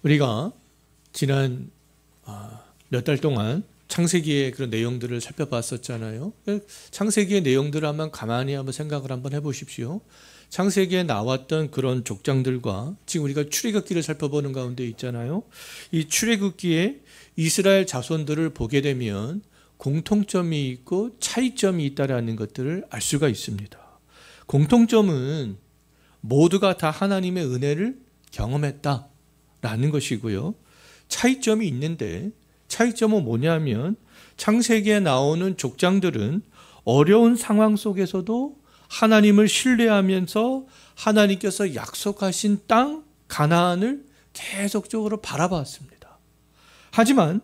우리가 지난 몇 달 동안 창세기의 그런 내용들을 살펴봤었잖아요. 창세기의 내용들을 가만히 한번 생각을 한번 해보십시오. 창세기에 나왔던 그런 족장들과 지금 우리가 출애굽기를 살펴보는 가운데 있잖아요. 이 출애굽기에 이스라엘 자손들을 보게 되면 공통점이 있고 차이점이 있다라는 것들을 알 수가 있습니다. 공통점은 모두가 다 하나님의 은혜를 경험했다라는 것이고요. 차이점이 있는데 차이점은 뭐냐면 창세기에 나오는 족장들은 어려운 상황 속에서도 하나님을 신뢰하면서 하나님께서 약속하신 땅 가나안을 계속적으로 바라봤습니다. 하지만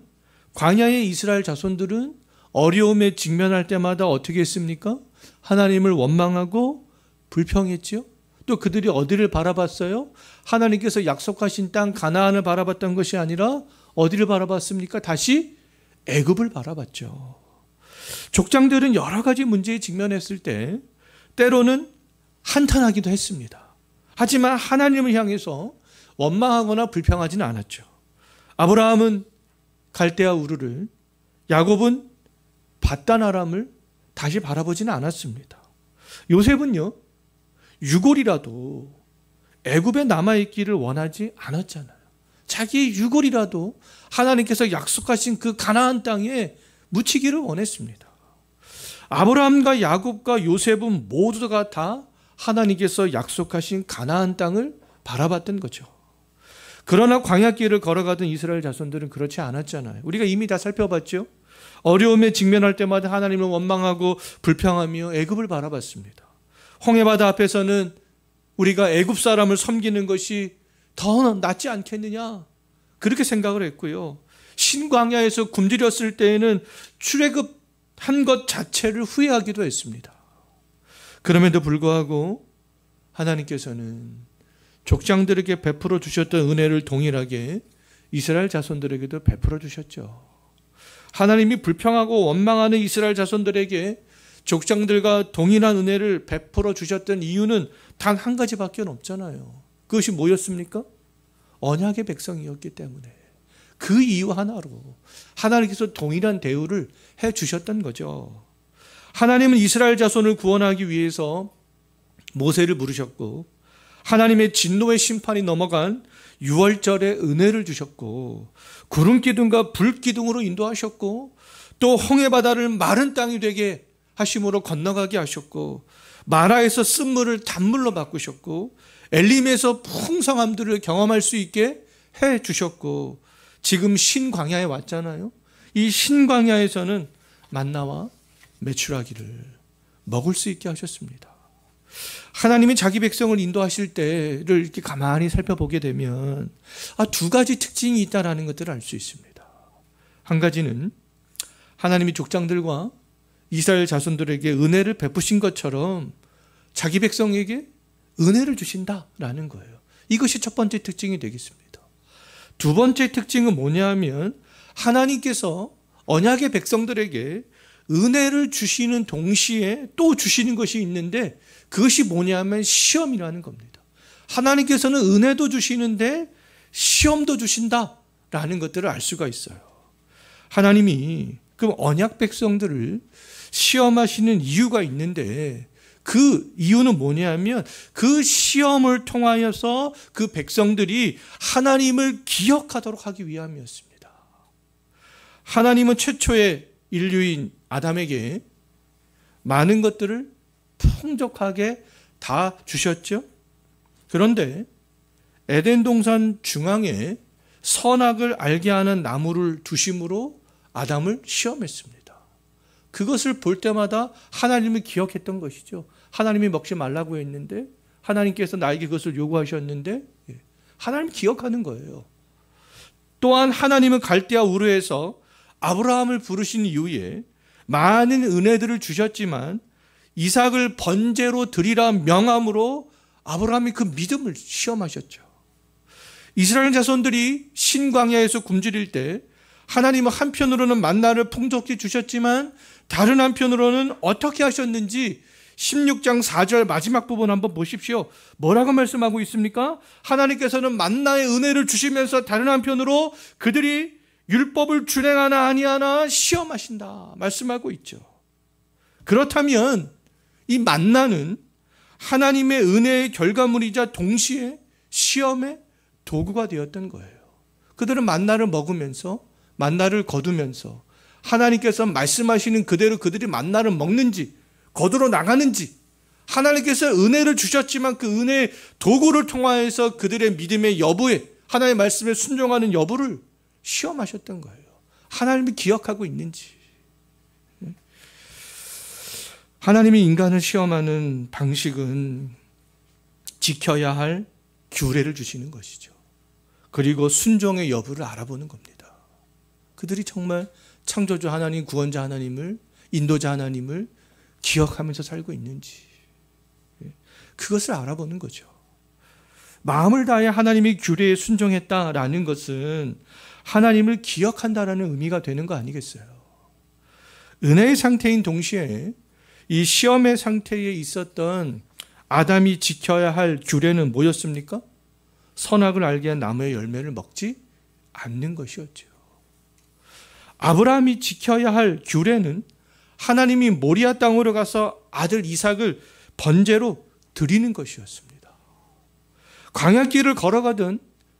광야의 이스라엘 자손들은 어려움에 직면할 때마다 어떻게 했습니까? 하나님을 원망하고 불평했죠. 또 그들이 어디를 바라봤어요? 하나님께서 약속하신 땅 가나안을 바라봤던 것이 아니라 어디를 바라봤습니까? 다시 애굽을 바라봤죠. 족장들은 여러 가지 문제에 직면했을 때 때로는 한탄하기도 했습니다. 하지만 하나님을 향해서 원망하거나 불평하지는 않았죠. 아브라함은 갈대아 우르를, 야곱은 밧단 아람을 다시 바라보지는 않았습니다. 요셉은요, 유골이라도 애굽에 남아있기를 원하지 않았잖아요. 자기의 유골이라도 하나님께서 약속하신 그 가나안 땅에 묻히기를 원했습니다. 아브라함과 야곱과 요셉은 모두가 다 하나님께서 약속하신 가나안 땅을 바라봤던 거죠. 그러나 광야길을 걸어가던 이스라엘 자손들은 그렇지 않았잖아요. 우리가 이미 다 살펴봤죠. 어려움에 직면할 때마다 하나님을 원망하고 불평하며 애굽을 바라봤습니다. 홍해바다 앞에서는 우리가 애굽 사람을 섬기는 것이 더 낫지 않겠느냐, 그렇게 생각을 했고요. 신광야에서 굶주렸을 때에는 출애굽한 것 자체를 후회하기도 했습니다. 그럼에도 불구하고 하나님께서는 족장들에게 베풀어 주셨던 은혜를 동일하게 이스라엘 자손들에게도 베풀어 주셨죠. 하나님이 불평하고 원망하는 이스라엘 자손들에게 족장들과 동일한 은혜를 베풀어 주셨던 이유는 단 한 가지밖에 없잖아요. 그것이 뭐였습니까? 언약의 백성이었기 때문에 그 이유 하나로 하나님께서 동일한 대우를 해 주셨던 거죠. 하나님은 이스라엘 자손을 구원하기 위해서 모세를 부르셨고 하나님의 진노의 심판이 넘어간 유월절에 은혜를 주셨고 구름 기둥과 불 기둥으로 인도하셨고 또 홍해바다를 마른 땅이 되게 하심으로 건너가게 하셨고 마라에서 쓴물을 단물로 바꾸셨고 엘림에서 풍성함들을 경험할 수 있게 해 주셨고 지금 신광야에 왔잖아요. 이 신광야에서는 만나와 메추라기를 먹을 수 있게 하셨습니다. 하나님이 자기 백성을 인도하실 때를 이렇게 가만히 살펴보게 되면 두 가지 특징이 있다는 것들을 알 수 있습니다. 한 가지는 하나님이 족장들과 이스라엘 자손들에게 은혜를 베푸신 것처럼 자기 백성에게 은혜를 주신다라는 거예요. 이것이 첫 번째 특징이 되겠습니다. 두 번째 특징은 뭐냐 하면 하나님께서 언약의 백성들에게 은혜를 주시는 동시에 또 주시는 것이 있는데 그것이 뭐냐 하면 시험이라는 겁니다. 하나님께서는 은혜도 주시는데 시험도 주신다라는 것들을 알 수가 있어요. 하나님이 그 언약 백성들을 시험하시는 이유가 있는데 그 이유는 뭐냐면 그 시험을 통하여서 그 백성들이 하나님을 기억하도록 하기 위함이었습니다. 하나님은 최초의 인류인 아담에게 많은 것들을 풍족하게 다 주셨죠. 그런데 에덴 동산 중앙에 선악을 알게 하는 나무를 두심으로 아담을 시험했습니다. 그것을 볼 때마다 하나님을 기억했던 것이죠. 하나님이 먹지 말라고 했는데 하나님께서 나에게 그것을 요구하셨는데 하나님 기억하는 거예요. 또한 하나님은 갈대아 우르에서 아브라함을 부르신 이후에 많은 은혜들을 주셨지만 이삭을 번제로 드리라 명함으로 아브라함이 그 믿음을 시험하셨죠. 이스라엘 자손들이 신광야에서 굶주릴 때 하나님은 한편으로는 만나를 풍족히 주셨지만 다른 한편으로는 어떻게 하셨는지 16장 4절 마지막 부분 한번 보십시오. 뭐라고 말씀하고 있습니까? 하나님께서는 만나의 은혜를 주시면서 다른 한편으로 그들이 율법을 준행하나 아니하나 시험하신다 말씀하고 있죠. 그렇다면 이 만나는 하나님의 은혜의 결과물이자 동시에 시험의 도구가 되었던 거예요. 그들은 만나를 먹으면서 만나를 거두면서 하나님께서 말씀하시는 그대로 그들이 만나를 먹는지 거두러 나가는지, 하나님께서 은혜를 주셨지만 그 은혜의 도구를 통하여서 그들의 믿음의 여부에, 하나님의 말씀에 순종하는 여부를 시험하셨던 거예요. 하나님이 기억하고 있는지. 하나님이 인간을 시험하는 방식은 지켜야 할 규례를 주시는 것이죠. 그리고 순종의 여부를 알아보는 겁니다. 그들이 정말 창조주 하나님, 구원자 하나님을, 인도자 하나님을 기억하면서 살고 있는지, 그것을 알아보는 거죠. 마음을 다해 하나님의 규례에 순종했다라는 것은 하나님을 기억한다라는 의미가 되는 거 아니겠어요? 은혜의 상태인 동시에 이 시험의 상태에 있었던 아담이 지켜야 할 규례는 뭐였습니까? 선악을 알게 한 나무의 열매를 먹지 않는 것이었죠. 아브라함이 지켜야 할 규례는 하나님이 모리아 땅으로 가서 아들 이삭을 번제로 드리는 것이었습니다. 광야길을 걸어가던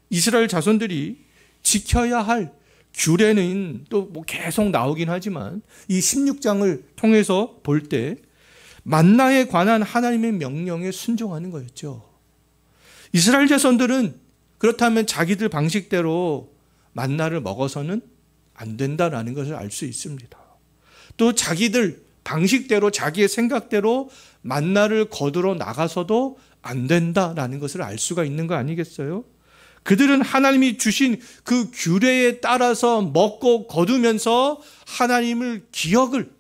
이스라엘 자손들이 지켜야 할 규례는 또 뭐 계속 나오긴 하지만 이 16장을 통해서 볼 때 만나에 관한 하나님의 명령에 순종하는 거였죠. 이스라엘 자손들은 그렇다면 자기들 방식대로 만나를 먹어서는 안 된다라는 것을 알 수 있습니다. 또 자기들 방식대로 자기의 생각대로 만나를 거두러 나가서도 안 된다라는 것을 알 수가 있는 거 아니겠어요? 그들은 하나님이 주신 그 규례에 따라서 먹고 거두면서 하나님을 기억을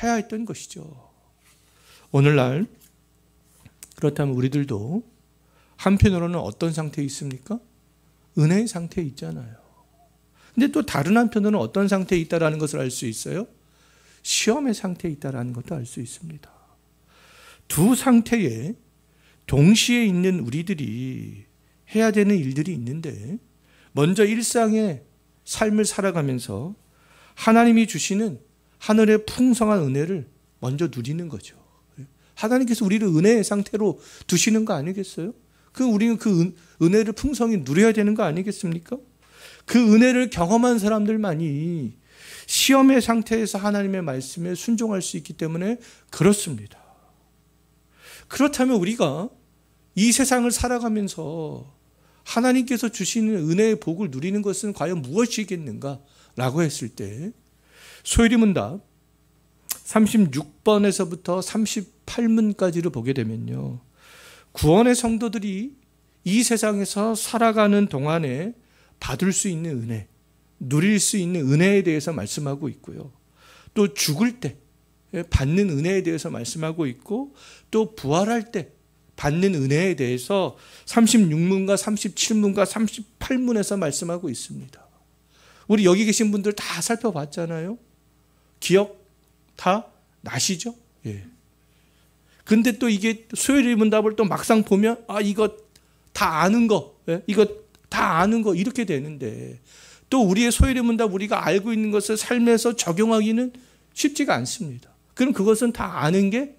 해야 했던 것이죠. 오늘날 그렇다면 우리들도 한편으로는 어떤 상태에 있습니까? 은혜의 상태에 있잖아요. 근데 또 다른 한편으로는 어떤 상태에 있다라는 것을 알 수 있어요? 시험의 상태에 있다라는 것도 알 수 있습니다. 두 상태에 동시에 있는 우리들이 해야 되는 일들이 있는데, 먼저 일상의 삶을 살아가면서 하나님이 주시는 하늘의 풍성한 은혜를 먼저 누리는 거죠. 하나님께서 우리를 은혜의 상태로 두시는 거 아니겠어요? 우리는 그 은혜를 풍성히 누려야 되는 거 아니겠습니까? 그 은혜를 경험한 사람들만이 시험의 상태에서 하나님의 말씀에 순종할 수 있기 때문에 그렇습니다. 그렇다면 우리가 이 세상을 살아가면서 하나님께서 주시는 은혜의 복을 누리는 것은 과연 무엇이겠는가라고 했을 때, 소요리문답 36번에서부터 38문까지를 보게 되면요, 구원의 성도들이 이 세상에서 살아가는 동안에 받을 수 있는 은혜, 누릴 수 있는 은혜에 대해서 말씀하고 있고요. 또 죽을 때 받는 은혜에 대해서 말씀하고 있고, 또 부활할 때 받는 은혜에 대해서 36문과 37문과 38문에서 말씀하고 있습니다. 우리 여기 계신 분들 다 살펴봤잖아요. 기억 다 나시죠? 예. 근데 또 이게 소요리 문답을 또 막상 보면 이거 다 아는 거, 이거 다 아는 거 이렇게 되는데, 또 우리의 소요리 문답 우리가 알고 있는 것을 삶에서 적용하기는 쉽지가 않습니다. 그럼 그것은 다 아는 게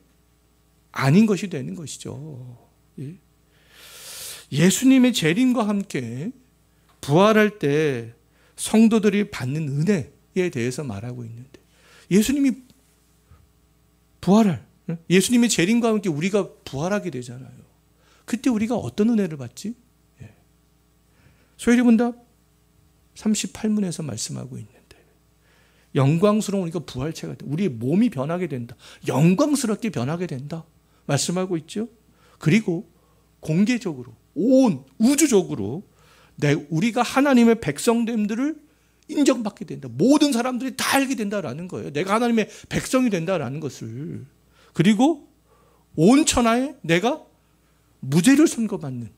아닌 것이 되는 것이죠. 예수님의 재림과 함께 부활할 때 성도들이 받는 은혜에 대해서 말하고 있는데, 예수님이 부활할, 예수님의 재림과 함께 우리가 부활하게 되잖아요. 그때 우리가 어떤 은혜를 받지? 소요리 문답 38문에서 말씀하고 있는데, 영광스러운 우리가 부활체가 된다. 우리의 몸이 변하게 된다. 영광스럽게 변하게 된다. 말씀하고 있죠. 그리고 공개적으로 온 우주적으로 우리가 하나님의 백성됨들을 인정받게 된다. 모든 사람들이 다 알게 된다라는 거예요. 내가 하나님의 백성이 된다라는 것을. 그리고 온 천하에 내가 무죄를 선고받는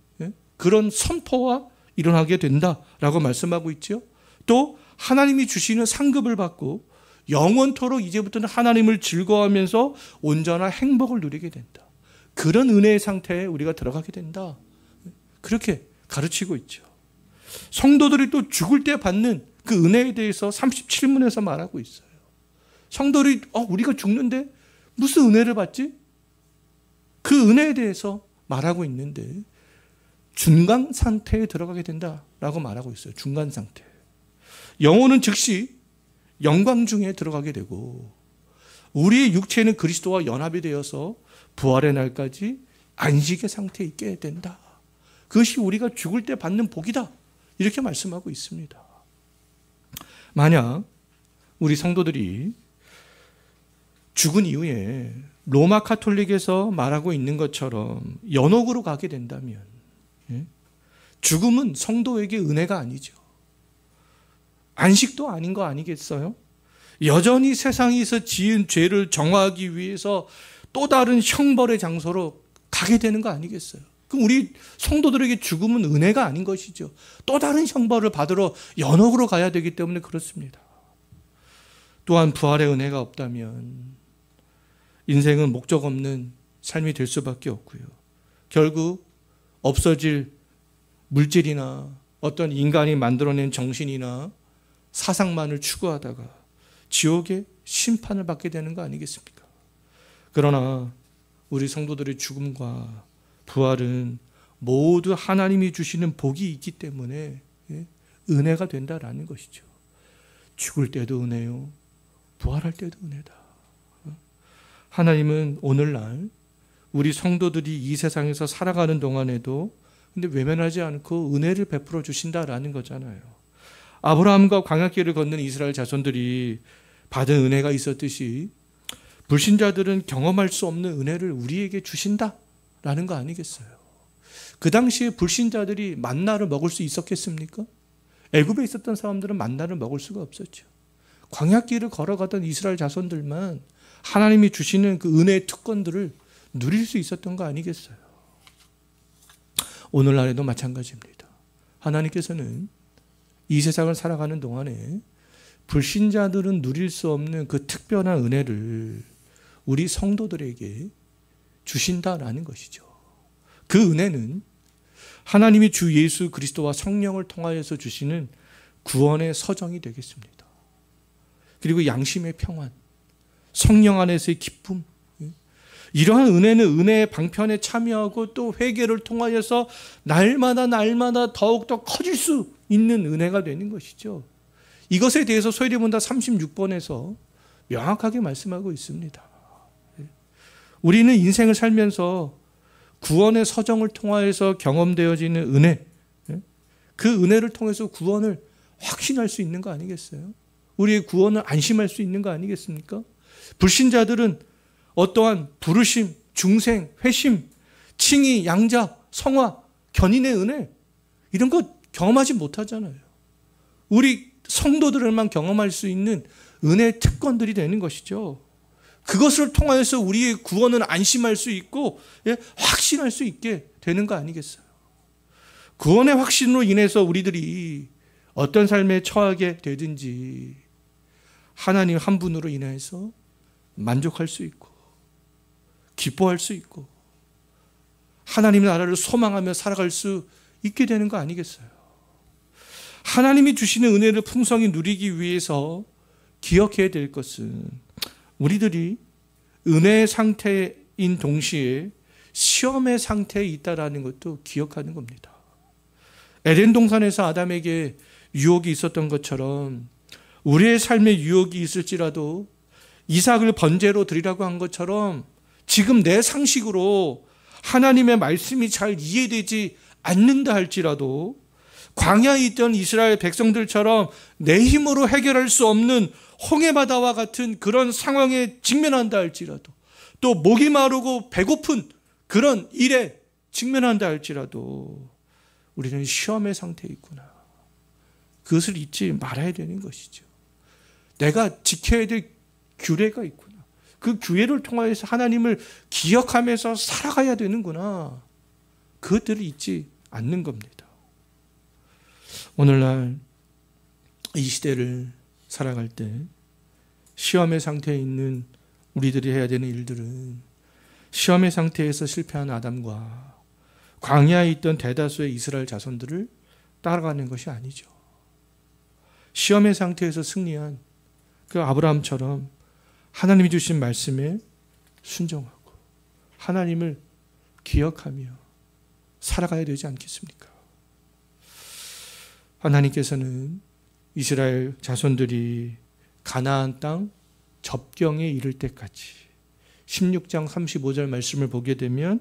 그런 선포가 일어나게 된다라고 말씀하고 있죠. 또 하나님이 주시는 상급을 받고 영원토록 이제부터는 하나님을 즐거워하면서 온전한 행복을 누리게 된다. 그런 은혜의 상태에 우리가 들어가게 된다. 그렇게 가르치고 있죠. 성도들이 또 죽을 때 받는 그 은혜에 대해서 37문에서 말하고 있어요. 성도들이 우리가 죽는데 무슨 은혜를 받지? 그 은혜에 대해서 말하고 있는데 중간 상태에 들어가게 된다라고 말하고 있어요. 중간 상태. 영혼은 즉시 영광 중에 들어가게 되고 우리의 육체는 그리스도와 연합이 되어서 부활의 날까지 안식의 상태에 있게 된다. 그것이 우리가 죽을 때 받는 복이다. 이렇게 말씀하고 있습니다. 만약 우리 성도들이 죽은 이후에 로마 카톨릭에서 말하고 있는 것처럼 연옥으로 가게 된다면 죽음은 성도에게 은혜가 아니죠. 안식도 아닌 거 아니겠어요? 여전히 세상에서 지은 죄를 정화하기 위해서 또 다른 형벌의 장소로 가게 되는 거 아니겠어요? 그럼 우리 성도들에게 죽음은 은혜가 아닌 것이죠. 또 다른 형벌을 받으러 연옥으로 가야 되기 때문에 그렇습니다. 또한 부활의 은혜가 없다면 인생은 목적 없는 삶이 될 수밖에 없고요. 결국 없어질 물질이나 어떤 인간이 만들어낸 정신이나 사상만을 추구하다가 지옥의 심판을 받게 되는 거 아니겠습니까? 그러나 우리 성도들의 죽음과 부활은 모두 하나님이 주시는 복이 있기 때문에 은혜가 된다라는 것이죠. 죽을 때도 은혜요, 부활할 때도 은혜다. 하나님은 오늘날 우리 성도들이 이 세상에서 살아가는 동안에도 근데 외면하지 않고 은혜를 베풀어 주신다라는 거잖아요. 아브라함과 광야길을 걷는 이스라엘 자손들이 받은 은혜가 있었듯이 불신자들은 경험할 수 없는 은혜를 우리에게 주신다라는 거 아니겠어요? 그 당시에 불신자들이 만나를 먹을 수 있었겠습니까? 애굽에 있었던 사람들은 만나를 먹을 수가 없었죠. 광야길을 걸어가던 이스라엘 자손들만 하나님이 주시는 그 은혜의 특권들을 누릴 수 있었던 거 아니겠어요? 오늘날에도 마찬가지입니다. 하나님께서는 이 세상을 살아가는 동안에 불신자들은 누릴 수 없는 그 특별한 은혜를 우리 성도들에게 주신다라는 것이죠. 그 은혜는 하나님이 주 예수 그리스도와 성령을 통하여서 주시는 구원의 서정이 되겠습니다. 그리고 양심의 평안, 성령 안에서의 기쁨, 이러한 은혜는 은혜의 방편에 참여하고 또 회개를 통하여서 날마다 더욱더 커질 수 있는 은혜가 되는 것이죠. 이것에 대해서 소리본다 36번에서 명확하게 말씀하고 있습니다. 우리는 인생을 살면서 구원의 서정을 통하여서 경험되어지는 은혜, 그 은혜를 통해서 구원을 확신할 수 있는 거 아니겠어요? 우리의 구원을 안심할 수 있는 거 아니겠습니까? 불신자들은 어떠한 부르심, 중생, 회심, 칭의, 양자, 성화, 견인의 은혜 이런 거 경험하지 못하잖아요. 우리 성도들만 경험할 수 있는 은혜의 특권들이 되는 것이죠. 그것을 통하여서 우리의 구원은 안심할 수 있고 확신할 수 있게 되는 거 아니겠어요? 구원의 확신으로 인해서 우리들이 어떤 삶에 처하게 되든지 하나님 한 분으로 인해서 만족할 수 있고 기뻐할 수 있고 하나님의 나라를 소망하며 살아갈 수 있게 되는 거 아니겠어요? 하나님이 주시는 은혜를 풍성히 누리기 위해서 기억해야 될 것은 우리들이 은혜의 상태인 동시에 시험의 상태에 있다라는 것도 기억하는 겁니다. 에덴 동산에서 아담에게 유혹이 있었던 것처럼 우리의 삶에 유혹이 있을지라도 이삭을 번제로 드리라고 한 것처럼 지금 내 상식으로 하나님의 말씀이 잘 이해되지 않는다 할지라도 광야에 있던 이스라엘 백성들처럼 내 힘으로 해결할 수 없는 홍해바다와 같은 그런 상황에 직면한다 할지라도 또 목이 마르고 배고픈 그런 일에 직면한다 할지라도 우리는 시험의 상태에 있구나. 그것을 잊지 말아야 되는 것이죠. 내가 지켜야 될 규례가 있구나. 그 규례를 통하여서 하나님을 기억하면서 살아가야 되는구나. 그것들을 잊지 않는 겁니다. 오늘날 이 시대를 살아갈 때 시험의 상태에 있는 우리들이 해야 되는 일들은 시험의 상태에서 실패한 아담과 광야에 있던 대다수의 이스라엘 자손들을 따라가는 것이 아니죠. 시험의 상태에서 승리한 그 아브라함처럼 하나님이 주신 말씀에 순종하고 하나님을 기억하며 살아가야 되지 않겠습니까? 하나님께서는 이스라엘 자손들이 가나안 땅 접경에 이를 때까지 16장 35절 말씀을 보게 되면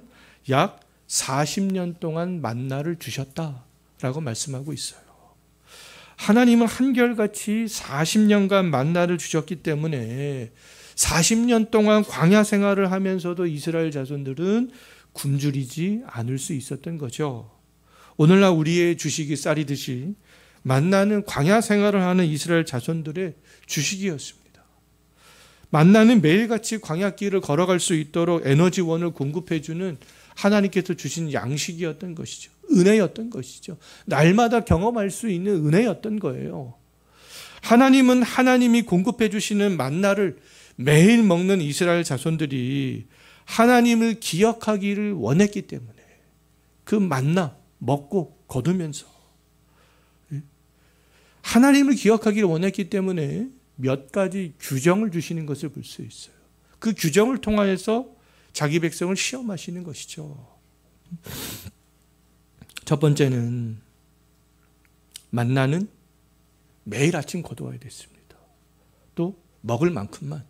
약 40년 동안 만나를 주셨다라고 말씀하고 있어요. 하나님은 한결같이 40년간 만나를 주셨기 때문에 40년 동안 광야 생활을 하면서도 이스라엘 자손들은 굶주리지 않을 수 있었던 거죠. 오늘날 우리의 주식이 쌀이듯이 만나는 광야 생활을 하는 이스라엘 자손들의 주식이었습니다. 만나는 매일같이 광야길을 걸어갈 수 있도록 에너지원을 공급해주는 하나님께서 주신 양식이었던 것이죠. 은혜였던 것이죠. 날마다 경험할 수 있는 은혜였던 거예요. 하나님은 하나님이 공급해 주시는 만나를 매일 먹는 이스라엘 자손들이 하나님을 기억하기를 원했기 때문에 그 만나 먹고 거두면서 하나님을 기억하기를 원했기 때문에 몇 가지 규정을 주시는 것을 볼 수 있어요. 그 규정을 통하여서 자기 백성을 시험하시는 것이죠. 첫 번째는 만나는 매일 아침 거두어야 됐습니다. 또 먹을 만큼만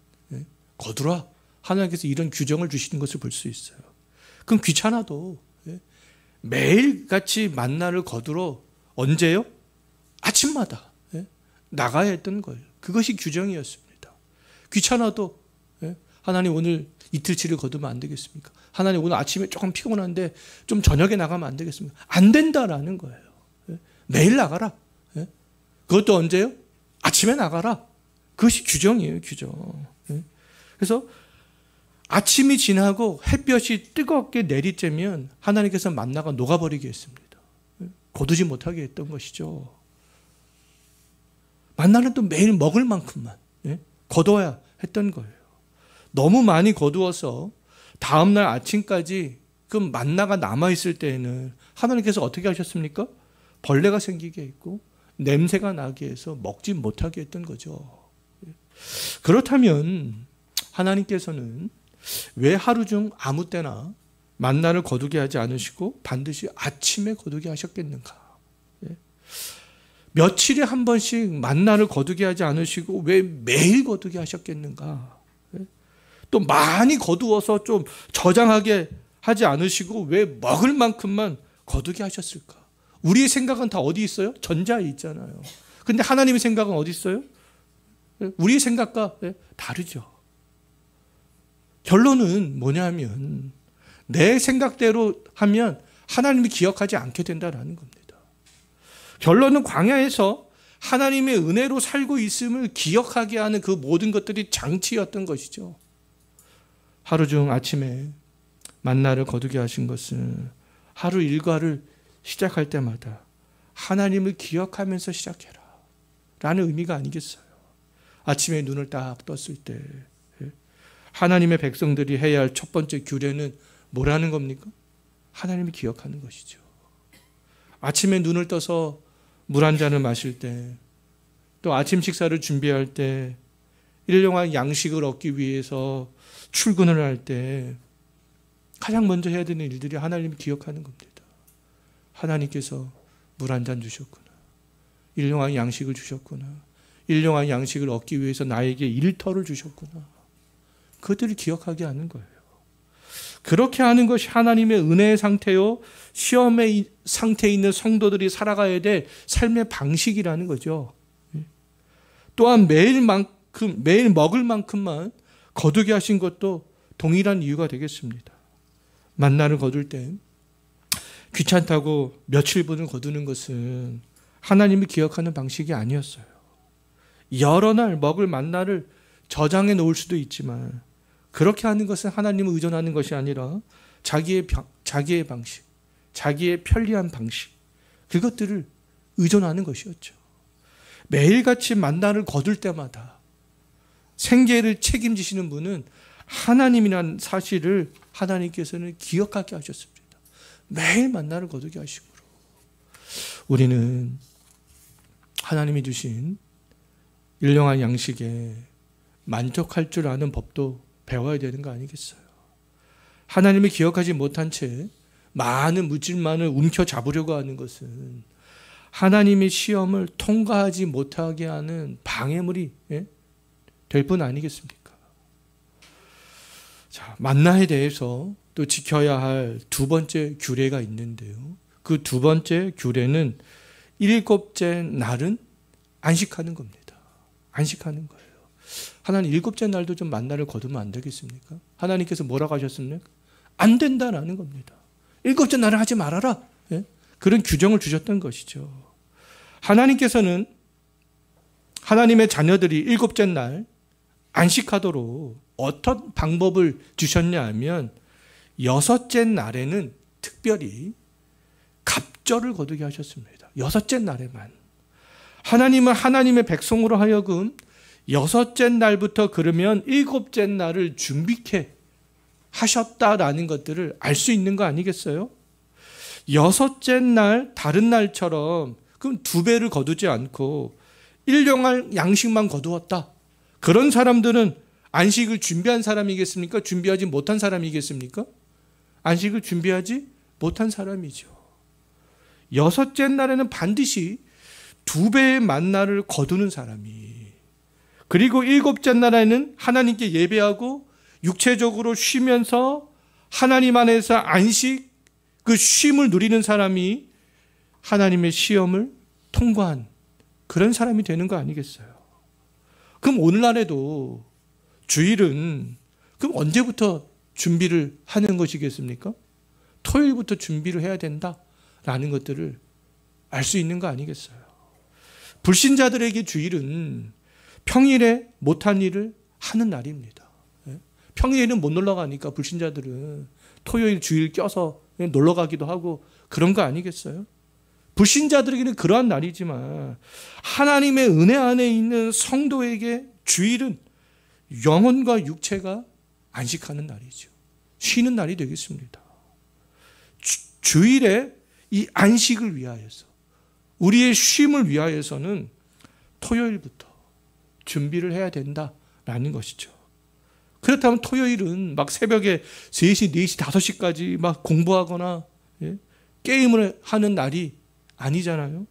거두라. 하나님께서 이런 규정을 주시는 것을 볼 수 있어요. 그럼 귀찮아도 매일같이 만나를 거두러 언제요? 아침마다 나가야 했던 거예요. 그것이 규정이었습니다. 귀찮아도 하나님 오늘 이틀치를 거두면 안 되겠습니까? 하나님 오늘 아침에 조금 피곤한데 좀 저녁에 나가면 안 되겠습니까? 안 된다라는 거예요. 매일 나가라. 그것도 언제요? 아침에 나가라. 그것이 규정이에요, 규정. 그래서 아침이 지나고 햇볕이 뜨겁게 내리쬐면 하나님께서 만나가 녹아버리게 했습니다. 거두지 못하게 했던 것이죠. 만나는 또 매일 먹을 만큼만 거둬야 했던 거예요. 너무 많이 거두어서 다음날 아침까지 그 만나가 남아있을 때에는 하나님께서 어떻게 하셨습니까? 벌레가 생기게 했고 냄새가 나게 해서 먹지 못하게 했던 거죠. 그렇다면 하나님께서는 왜 하루 중 아무 때나 만나를 거두게 하지 않으시고 반드시 아침에 거두게 하셨겠는가? 며칠에 한 번씩 만나를 거두게 하지 않으시고 왜 매일 거두게 하셨겠는가? 또 많이 거두어서 좀 저장하게 하지 않으시고 왜 먹을 만큼만 거두게 하셨을까? 우리의 생각은 다 어디 있어요? 전자에 있잖아요. 근데 하나님의 생각은 어디 있어요? 우리의 생각과 다르죠. 결론은 뭐냐면 내 생각대로 하면 하나님이 기억하지 않게 된다는 겁니다. 결론은 광야에서 하나님의 은혜로 살고 있음을 기억하게 하는 그 모든 것들이 장치였던 것이죠. 하루 중 아침에 만나를 거두게 하신 것은 하루 일과를 시작할 때마다 하나님을 기억하면서 시작해라 라는 의미가 아니겠어요. 아침에 눈을 딱 떴을 때 하나님의 백성들이 해야 할 첫 번째 규례는 뭐라는 겁니까? 하나님을 기억하는 것이죠. 아침에 눈을 떠서 물 한 잔을 마실 때, 또 아침 식사를 준비할 때, 일용할 양식을 얻기 위해서 출근을 할 때 가장 먼저 해야 되는 일들이 하나님을 기억하는 겁니다. 하나님께서 물 한 잔 주셨구나. 일용할 양식을 주셨구나. 일용할 양식을 얻기 위해서 나에게 일터를 주셨구나. 그것들을 기억하게 하는 거예요. 그렇게 하는 것이 하나님의 은혜의 상태요, 시험의 상태에 있는 성도들이 살아가야 될 삶의 방식이라는 거죠. 또한 매일 먹을 만큼만 거두게 하신 것도 동일한 이유가 되겠습니다. 만나를 거둘 때 귀찮다고 며칠분을 거두는 것은 하나님을 기억하는 방식이 아니었어요. 여러 날 먹을 만나를 저장해 놓을 수도 있지만 그렇게 하는 것은 하나님을 의존하는 것이 아니라 자기의 방식, 자기의 편리한 방식, 그것들을 의존하는 것이었죠. 매일같이 만나를 거둘 때마다 생계를 책임지시는 분은 하나님이라는 사실을 하나님께서는 기억하게 하셨습니다. 매일 만나를 거두게 하심으로 우리는 하나님이 주신 일용할 양식에 만족할 줄 아는 법도 배워야 되는 거 아니겠어요? 하나님을 기억하지 못한 채 많은 물질만을 움켜잡으려고 하는 것은 하나님의 시험을 통과하지 못하게 하는 방해물이 될 뿐 아니겠습니까? 자, 만나에 대해서 또 지켜야 할 두 번째 규례가 있는데요. 그 두 번째 규례는 일곱째 날은 안식하는 겁니다. 안식하는 거예요. 하나님 일곱째 날도 좀 만나를 거두면 안 되겠습니까? 하나님께서 뭐라고 하셨습니까? 안 된다라는 겁니다. 일곱째 날을 하지 말아라. 그런 규정을 주셨던 것이죠. 하나님께서는 하나님의 자녀들이 일곱째 날 안식하도록 어떤 방법을 주셨냐 하면 여섯째 날에는 특별히 갑절을 거두게 하셨습니다. 여섯째 날에만. 하나님은 하나님의 백성으로 하여금 여섯째 날부터 그러면 일곱째 날을 준비케 하셨다라는 것들을 알 수 있는 거 아니겠어요? 여섯째 날 다른 날처럼 그럼 두 배를 거두지 않고 일용할 양식만 거두었다. 그런 사람들은 안식을 준비한 사람이겠습니까? 준비하지 못한 사람이겠습니까? 안식을 준비하지 못한 사람이죠. 여섯째 날에는 반드시 두 배의 만나를 거두는 사람이, 그리고 일곱째 날에는 하나님께 예배하고 육체적으로 쉬면서 하나님 안에서 안식, 그 쉼을 누리는 사람이 하나님의 시험을 통과한 그런 사람이 되는 거 아니겠어요? 그럼 오늘날에도 주일은 그럼 언제부터 준비를 하는 것이겠습니까? 토요일부터 준비를 해야 된다라는 것들을 알 수 있는 거 아니겠어요? 불신자들에게 주일은 평일에 못한 일을 하는 날입니다. 평일에는 못 놀러 가니까 불신자들은 토요일 주일 껴서 놀러 가기도 하고 그런 거 아니겠어요? 불신자들에게는 그러한 날이지만 하나님의 은혜 안에 있는 성도에게 주일은 영혼과 육체가 안식하는 날이죠. 쉬는 날이 되겠습니다. 주일에 이 안식을 위하여서, 우리의 쉼을 위하여서는 토요일부터 준비를 해야 된다라는 것이죠. 그렇다면 토요일은 막 새벽에 3시, 4시, 5시까지 막 공부하거나 게임을 하는 날이 아니잖아요.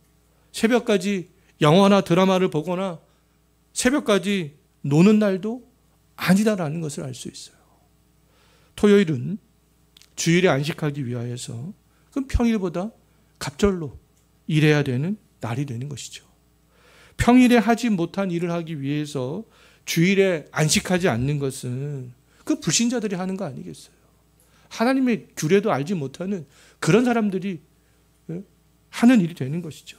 새벽까지 영화나 드라마를 보거나 새벽까지 노는 날도 아니다라는 것을 알 수 있어요. 토요일은 주일에 안식하기 위하여서 그럼 평일보다 갑절로 일해야 되는 날이 되는 것이죠. 평일에 하지 못한 일을 하기 위해서 주일에 안식하지 않는 것은 그 불신자들이 하는 거 아니겠어요? 하나님의 규례도 알지 못하는 그런 사람들이 하는 일이 되는 것이죠.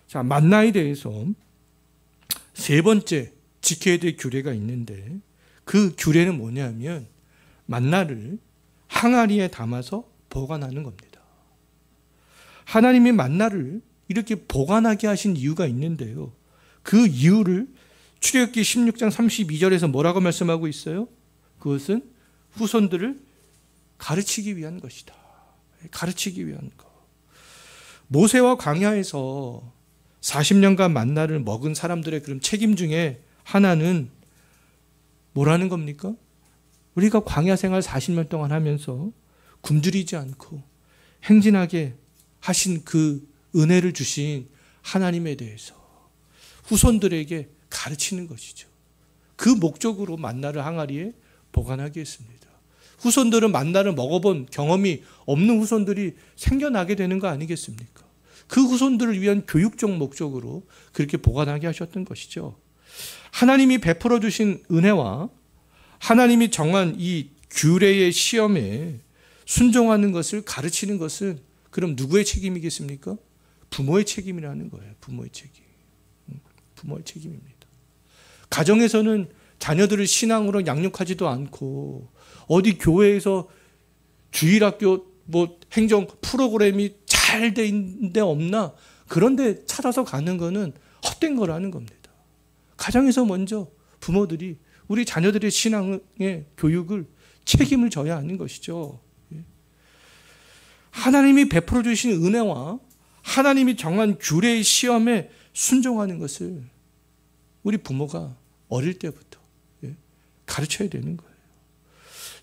자, 만나에 대해서 세 번째 지켜야 될 규례가 있는데 그 규례는 뭐냐면 만나를 항아리에 담아서 보관하는 겁니다. 하나님이 만나를 이렇게 보관하게 하신 이유가 있는데요. 그 이유를 출애굽기 16장 32절에서 뭐라고 말씀하고 있어요? 그것은 후손들을 가르치기 위한 것이다. 가르치기 위한 것. 모세와 광야에서 40년간 만나를 먹은 사람들의 그런 책임 중에 하나는 뭐라는 겁니까? 우리가 광야 생활 40년 동안 하면서 굶주리지 않고 행진하게 하신 그 은혜를 주신 하나님에 대해서 후손들에게 가르치는 것이죠. 그 목적으로 만나를 항아리에 보관하게 했습니다. 후손들은 만나를 먹어본 경험이 없는 후손들이 생겨나게 되는 거 아니겠습니까? 그 후손들을 위한 교육적 목적으로 그렇게 보관하게 하셨던 것이죠. 하나님이 베풀어 주신 은혜와 하나님이 정한 이 규례의 시험에 순종하는 것을 가르치는 것은 그럼 누구의 책임이겠습니까? 부모의 책임이라는 거예요. 부모의 책임. 부모의 책임입니다. 가정에서는 자녀들을 신앙으로 양육하지도 않고 어디 교회에서 주일학교 뭐 행정 프로그램이 잘 돼 있는 데 없나? 그런데 찾아서 가는 거는 헛된 거라는 겁니다. 가정에서 먼저 부모들이 우리 자녀들의 신앙의 교육을 책임을 져야 하는 것이죠. 하나님이 베풀어 주신 은혜와 하나님이 정한 규례의 시험에 순종하는 것을 우리 부모가 어릴 때부터 가르쳐야 되는 거예요.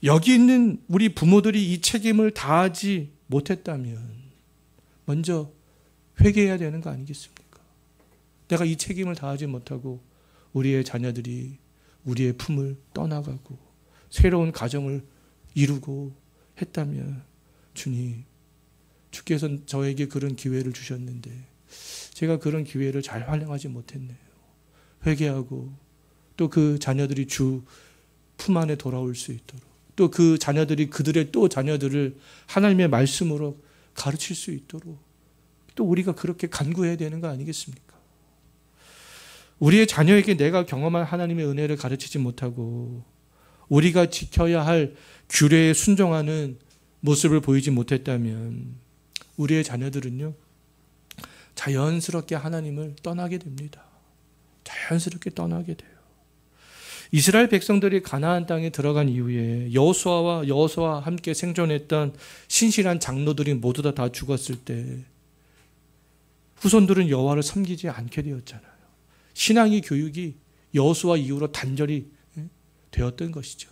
여기 있는 우리 부모들이 이 책임을 다하지 못했다면 먼저 회개해야 되는 거 아니겠습니까? 내가 이 책임을 다하지 못하고 우리의 자녀들이 우리의 품을 떠나가고 새로운 가정을 이루고 했다면 주님, 주께서 저에게 그런 기회를 주셨는데 제가 그런 기회를 잘 활용하지 못했네요. 회개하고 또 그 자녀들이 주 품 안에 돌아올 수 있도록 또 그 자녀들이 그들의 또 자녀들을 하나님의 말씀으로 가르칠 수 있도록 또 우리가 그렇게 간구해야 되는 거 아니겠습니까? 우리의 자녀에게 내가 경험한 하나님의 은혜를 가르치지 못하고 우리가 지켜야 할 규례에 순종하는 모습을 보이지 못했다면 우리의 자녀들은요, 자연스럽게 하나님을 떠나게 됩니다. 자연스럽게 떠나게 돼요. 이스라엘 백성들이 가나안 땅에 들어간 이후에 여호수아와 함께 생존했던 신실한 장로들이 모두 다 죽었을 때 후손들은 여호와를 섬기지 않게 되었잖아요. 신앙의 교육이 여호수아 이후로 단절이 되었던 것이죠.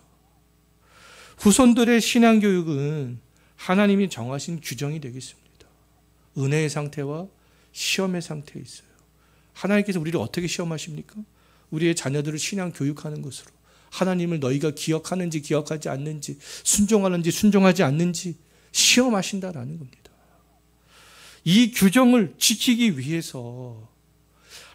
후손들의 신앙 교육은 하나님이 정하신 규정이 되겠습니다. 은혜의 상태와 시험의 상태에 있어요. 하나님께서 우리를 어떻게 시험하십니까? 우리의 자녀들을 신앙 교육하는 것으로 하나님을 너희가 기억하는지 기억하지 않는지 순종하는지 순종하지 않는지 시험하신다라는 겁니다. 이 규정을 지키기 위해서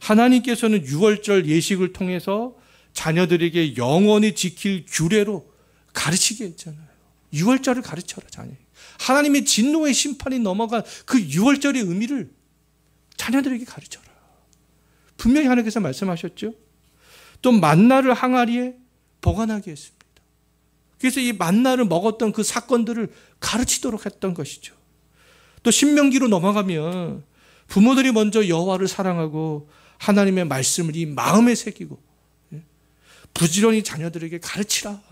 하나님께서는 유월절 예식을 통해서 자녀들에게 영원히 지킬 규례로 가르치게 했잖아요. 유월절을 가르쳐라 자녀. 하나님의 진노의 심판이 넘어간 그 유월절의 의미를 자녀들에게 가르쳐라. 분명히 하나님께서 말씀하셨죠. 또 만나를 항아리에 보관하게 했습니다. 그래서 이 만나를 먹었던 그 사건들을 가르치도록 했던 것이죠. 또 신명기로 넘어가면 부모들이 먼저 여호와를 사랑하고 하나님의 말씀을 이 마음에 새기고 부지런히 자녀들에게 가르치라.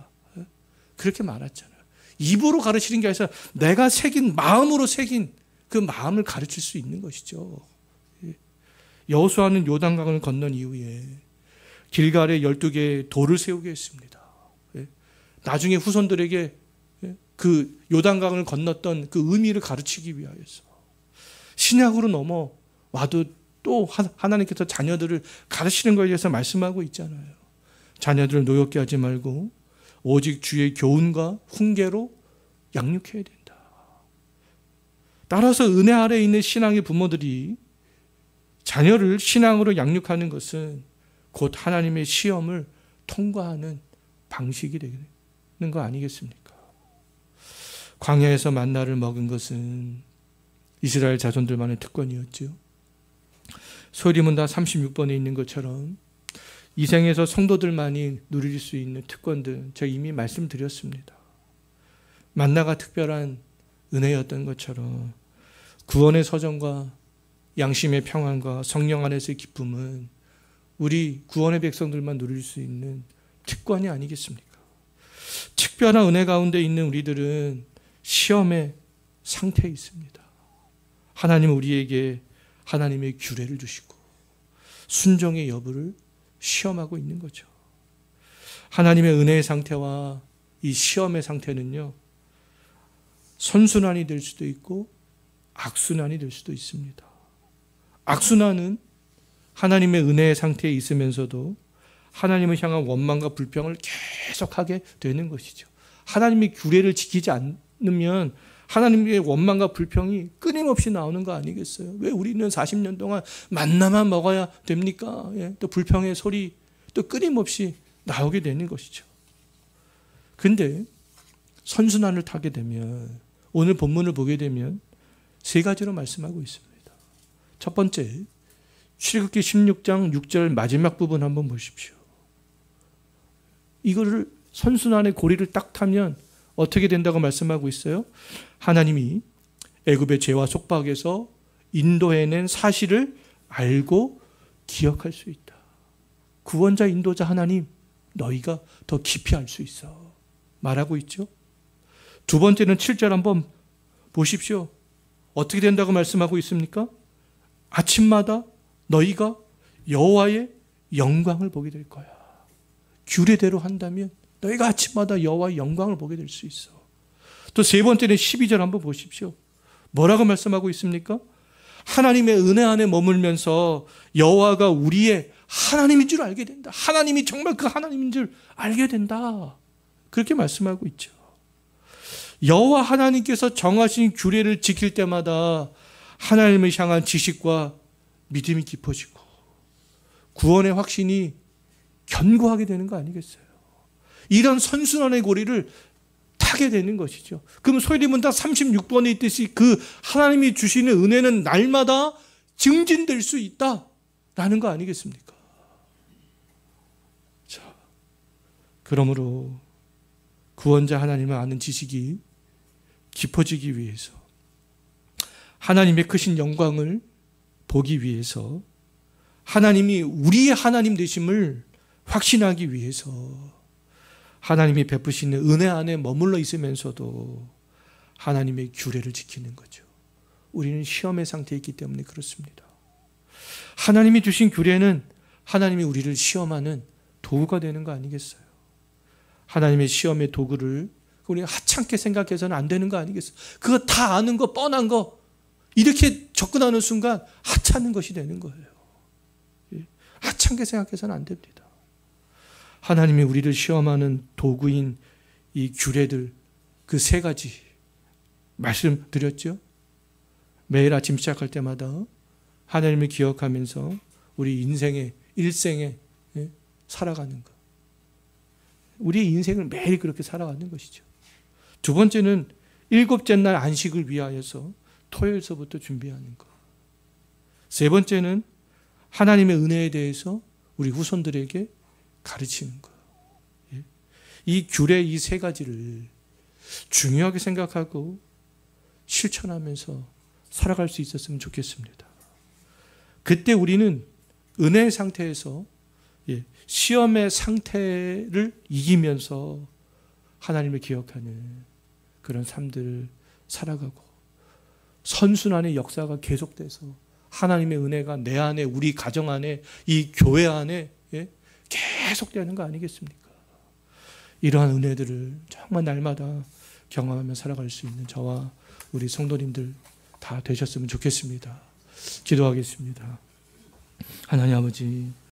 그렇게 말했잖아요. 입으로 가르치는 게 아니라 내가 새긴 마음으로 새긴 그 마음을 가르칠 수 있는 것이죠. 여호수아는 요단강을 건넌 이후에 길갈에 12개의 돌을 세우게 했습니다. 나중에 후손들에게 그 요단강을 건넜던 그 의미를 가르치기 위하여서 신약으로 넘어와도 또 하나님께서 자녀들을 가르치는 것에 대해서 말씀하고 있잖아요. 자녀들을 노엽게 하지 말고 오직 주의 교훈과 훈계로 양육해야 된다. 따라서 은혜 아래에 있는 신앙의 부모들이 자녀를 신앙으로 양육하는 것은 곧 하나님의 시험을 통과하는 방식이 되는 거 아니겠습니까? 광야에서 만나를 먹은 것은 이스라엘 자손들만의 특권이었죠. 소리문답 36번에 있는 것처럼 이 생에서 성도들만이 누릴 수 있는 특권들 제가 이미 말씀드렸습니다. 만나가 특별한 은혜였던 것처럼 구원의 서정과 양심의 평안과 성령 안에서의 기쁨은 우리 구원의 백성들만 누릴 수 있는 특권이 아니겠습니까? 특별한 은혜 가운데 있는 우리들은 시험의 상태에 있습니다. 하나님은 우리에게 하나님의 규례를 주시고 순종의 여부를 시험하고 있는 거죠. 하나님의 은혜의 상태와 이 시험의 상태는요, 선순환이 될 수도 있고 악순환이 될 수도 있습니다. 악순환은 하나님의 은혜의 상태에 있으면서도 하나님을 향한 원망과 불평을 계속하게 되는 것이죠. 하나님의 규례를 지키지 않으면 하나님의 원망과 불평이 끊임없이 나오는 거 아니겠어요? 왜 우리는 40년 동안 만나만 먹어야 됩니까? 또 불평의 소리 또 끊임없이 나오게 되는 것이죠. 근데 선순환을 타게 되면 오늘 본문을 보게 되면 세 가지로 말씀하고 있습니다. 첫 번째, 출애굽기 16장 6절 마지막 부분 한번 보십시오. 이거를 선순환의 고리를 딱 타면 어떻게 된다고 말씀하고 있어요? 하나님이 애굽의 죄와 속박에서 인도해낸 사실을 알고 기억할 수 있다. 구원자 인도자 하나님, 너희가 더 깊이 알 수 있어 말하고 있죠. 두 번째는 7절 한번 보십시오. 어떻게 된다고 말씀하고 있습니까? 아침마다 너희가 여호와의 영광을 보게 될 거야. 규례대로 한다면 너희가 아침마다 여호와의 영광을 보게 될 수 있어. 또 세 번째는 12절 한번 보십시오. 뭐라고 말씀하고 있습니까? 하나님의 은혜 안에 머물면서 여호와가 우리의 하나님인 줄 알게 된다. 하나님이 정말 그 하나님인 줄 알게 된다. 그렇게 말씀하고 있죠. 여호와 하나님께서 정하신 규례를 지킬 때마다 하나님을 향한 지식과 믿음이 깊어지고 구원의 확신이 견고하게 되는 거 아니겠어요? 이런 선순환의 고리를 타게 되는 것이죠. 그럼 소리문답 36번에 있듯이 그 하나님이 주시는 은혜는 날마다 증진될 수 있다라는 거 아니겠습니까? 자, 그러므로 구원자 하나님을 아는 지식이 깊어지기 위해서, 하나님의 크신 영광을 보기 위해서, 하나님이 우리의 하나님 되심을 확신하기 위해서 하나님이 베푸시는 은혜 안에 머물러 있으면서도 하나님의 규례를 지키는 거죠. 우리는 시험의 상태에 있기 때문에 그렇습니다. 하나님이 주신 규례는 하나님이 우리를 시험하는 도구가 되는 거 아니겠어요? 하나님의 시험의 도구를 우리가 하찮게 생각해서는 안 되는 거 아니겠어요? 그거 다 아는 거, 뻔한 거 이렇게 접근하는 순간 하찮은 것이 되는 거예요. 하찮게 생각해서는 안 됩니다. 하나님이 우리를 시험하는 도구인 이 규례들, 그 세 가지 말씀드렸죠? 매일 아침 시작할 때마다 하나님을 기억하면서 우리 인생의 일생에 살아가는 것. 우리의 인생을 매일 그렇게 살아가는 것이죠. 두 번째는 일곱째 날 안식을 위하여서 토요일서부터 준비하는 것. 세 번째는 하나님의 은혜에 대해서 우리 후손들에게 가르치는 것. 이 규례 이 세 가지를 중요하게 생각하고 실천하면서 살아갈 수 있었으면 좋겠습니다. 그때 우리는 은혜의 상태에서 시험의 상태를 이기면서 하나님을 기억하는 그런 삶들을 살아가고 선순환의 역사가 계속돼서 하나님의 은혜가 내 안에, 우리 가정 안에, 이 교회 안에 계속되는 거 아니겠습니까? 이러한 은혜들을 정말 날마다 경험하며 살아갈 수 있는 저와 우리 성도님들 다 되셨으면 좋겠습니다. 기도하겠습니다. 하나님 아버지,